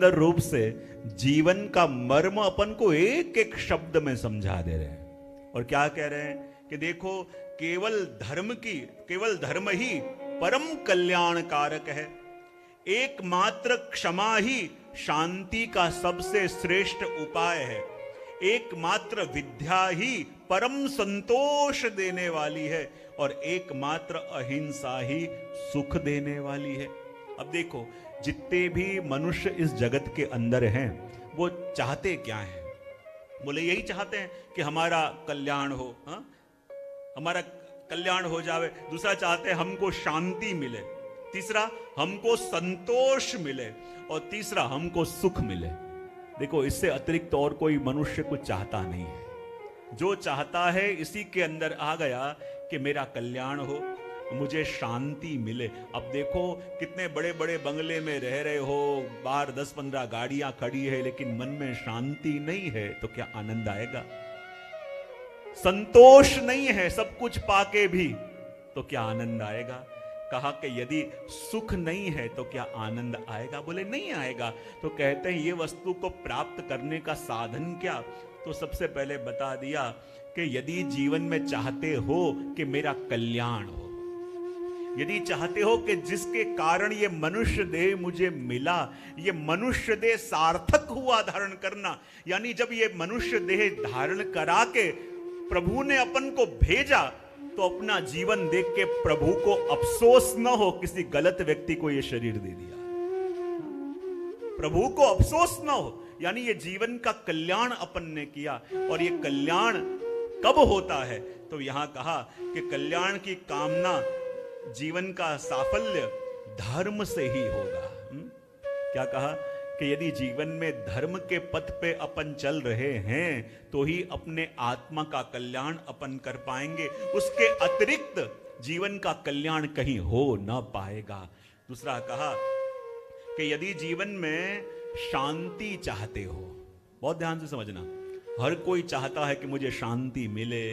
सुंदर रूप से जीवन का मर्म अपन को एक एक शब्द में समझा दे रहे हैं। और क्या कह रहे हैं कि देखो, केवल धर्म ही परम कल्याण कारक है। एकमात्र क्षमा ही शांति का सबसे श्रेष्ठ उपाय है। एकमात्र विद्या ही परम संतोष देने वाली है और एकमात्र अहिंसा ही सुख देने वाली है। अब देखो, जितने भी मनुष्य इस जगत के अंदर हैं वो चाहते क्या हैं? बोले यही चाहते हैं कि हमारा कल्याण हो, हाँ? हमारा कल्याण हो जावे। दूसरा चाहते हैं हमको शांति मिले, तीसरा हमको संतोष मिले और तीसरा हमको सुख मिले। देखो, इससे अतिरिक्त और कोई मनुष्य कुछ चाहता नहीं है। जो चाहता है इसी के अंदर आ गया कि मेरा कल्याण हो, मुझे शांति मिले। अब देखो, कितने बड़े बड़े बंगले में रह रहे हो, बाहर 10-15 गाड़ियां खड़ी है, लेकिन मन में शांति नहीं है तो क्या आनंद आएगा? संतोष नहीं है सब कुछ पाके भी तो क्या आनंद आएगा? कहा कि यदि सुख नहीं है तो क्या आनंद आएगा? बोले नहीं आएगा। तो कहते हैं ये वस्तु को प्राप्त करने का साधन क्या? तो सबसे पहले बता दिया कि यदि जीवन में चाहते हो कि मेरा कल्याण हो, यदि चाहते हो कि जिसके कारण ये मनुष्य देह मुझे मिला, ये मनुष्य देह सार्थक हुआ धारण करना, यानी जब ये मनुष्य देह धारण करा के प्रभु ने अपन को भेजा तो अपना जीवन देख के प्रभु को अफसोस न हो किसी गलत व्यक्ति को ये शरीर दे दिया। प्रभु को अफसोस न हो, यानी ये जीवन का कल्याण अपन ने किया। और ये कल्याण कब होता है? तो यहां कहा कि कल्याण की कामना, जीवन का साफल्य धर्म से ही होगा। क्या कहा कि यदि जीवन में धर्म के पथ पे अपन चल रहे हैं तो ही अपने आत्मा का कल्याण अपन कर पाएंगे। उसके अतिरिक्त जीवन का कल्याण कहीं हो ना पाएगा। दूसरा कहा कि यदि जीवन में शांति चाहते हो, बहुत ध्यान से समझना, हर कोई चाहता है कि मुझे शांति मिले,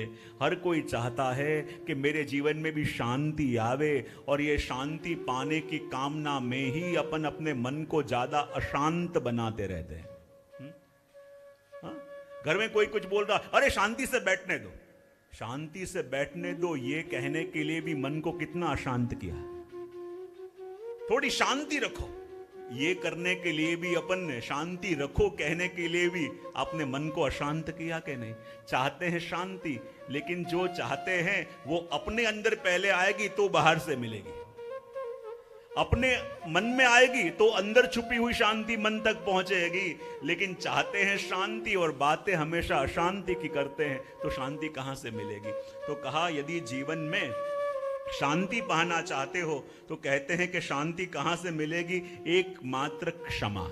हर कोई चाहता है कि मेरे जीवन में भी शांति आवे, और ये शांति पाने की कामना में ही अपन अपने मन को ज्यादा अशांत बनाते रहते हैं। घर में कोई कुछ बोल रहा, अरे शांति से बैठने दो, शांति से बैठने दो, ये कहने के लिए भी मन को कितना अशांत किया। थोड़ी शांति रखो, ये करने के लिए भी अपन ने शांति रखो कहने के लिए भी अपने मन को अशांत किया कि नहीं? चाहते हैं शांति, लेकिन जो चाहते हैं वो अपने अंदर पहले आएगी तो बाहर से मिलेगी। अपने मन में आएगी तो अंदर छुपी हुई शांति मन तक पहुंचेगी। लेकिन चाहते हैं शांति और बातें हमेशा अशांति की करते हैं तो शांति कहां से मिलेगी? तो कहा यदि जीवन में शांति पाना चाहते हो तो कहते हैं कि शांति कहां से मिलेगी? एकमात्र क्षमा।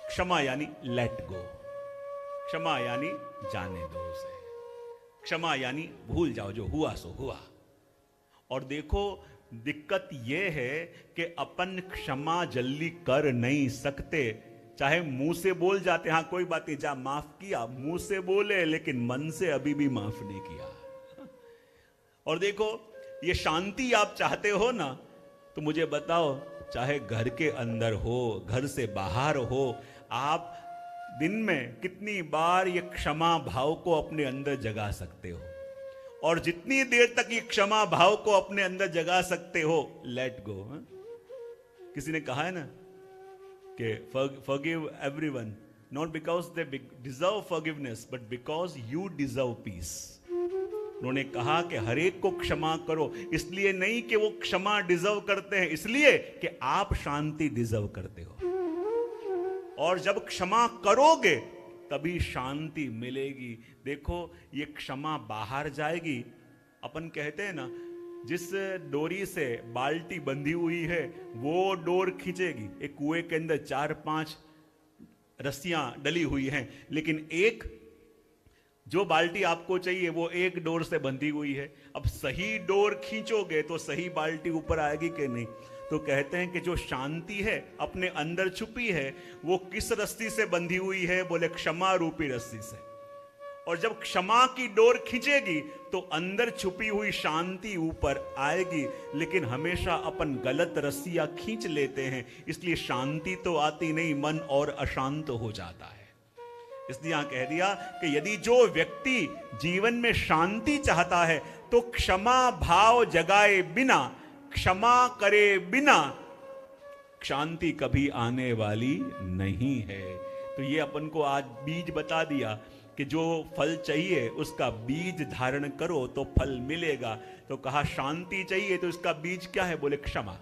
क्षमा यानी लेट गो, क्षमा यानी जाने दो उसे, क्षमा यानी भूल जाओ, जो हुआ सो हुआ। और देखो, दिक्कत यह है कि अपन क्षमा जल्दी कर नहीं सकते। चाहे मुंह से बोल जाते, हाँ कोई बात नहीं, जा माफ किया, मुंह से बोले, लेकिन मन से अभी भी माफ नहीं किया। और देखो, ये शांति आप चाहते हो ना, तो मुझे बताओ, चाहे घर के अंदर हो, घर से बाहर हो, आप दिन में कितनी बार ये क्षमा भाव को अपने अंदर जगा सकते हो? और जितनी देर तक ये क्षमा भाव को अपने अंदर जगा सकते हो, लेट गो। किसी ने कहा है ना कि forgive everyone, not because they deserve forgiveness but because you deserve peace. उन्होंने कहा कि हर एक को क्षमा करो, इसलिए नहीं कि वो क्षमा डिजर्व करते हैं, इसलिए कि आप शांति डिजर्व करते हो। और जब क्षमा करोगे तभी शांति मिलेगी। देखो, ये क्षमा बाहर जाएगी। अपन कहते हैं ना, जिस डोरी से बाल्टी बंधी हुई है वो डोर खींचेगी। एक कुएं के अंदर 4-5 रस्सियां डली हुई हैं, लेकिन एक जो बाल्टी आपको चाहिए वो एक डोर से बंधी हुई है। अब सही डोर खींचोगे तो सही बाल्टी ऊपर आएगी कि नहीं? तो कहते हैं कि जो शांति है अपने अंदर छुपी है, वो किस रस्सी से बंधी हुई है? बोले क्षमा रूपी रस्सी से। और जब क्षमा की डोर खींचेगी तो अंदर छुपी हुई शांति ऊपर आएगी। लेकिन हमेशा अपन गलत रस्सियां खींच लेते हैं, इसलिए शांति तो आती नहीं, मन और अशांत हो जाता है। इसलिए यहां कह दिया कि यदि जो व्यक्ति जीवन में शांति चाहता है तो क्षमा भाव जगाए बिना, क्षमा करे बिना शांति कभी आने वाली नहीं है। तो ये अपन को आज बीज बता दिया कि जो फल चाहिए उसका बीज धारण करो तो फल मिलेगा। तो कहा शांति चाहिए तो इसका बीज क्या है? बोले क्षमा।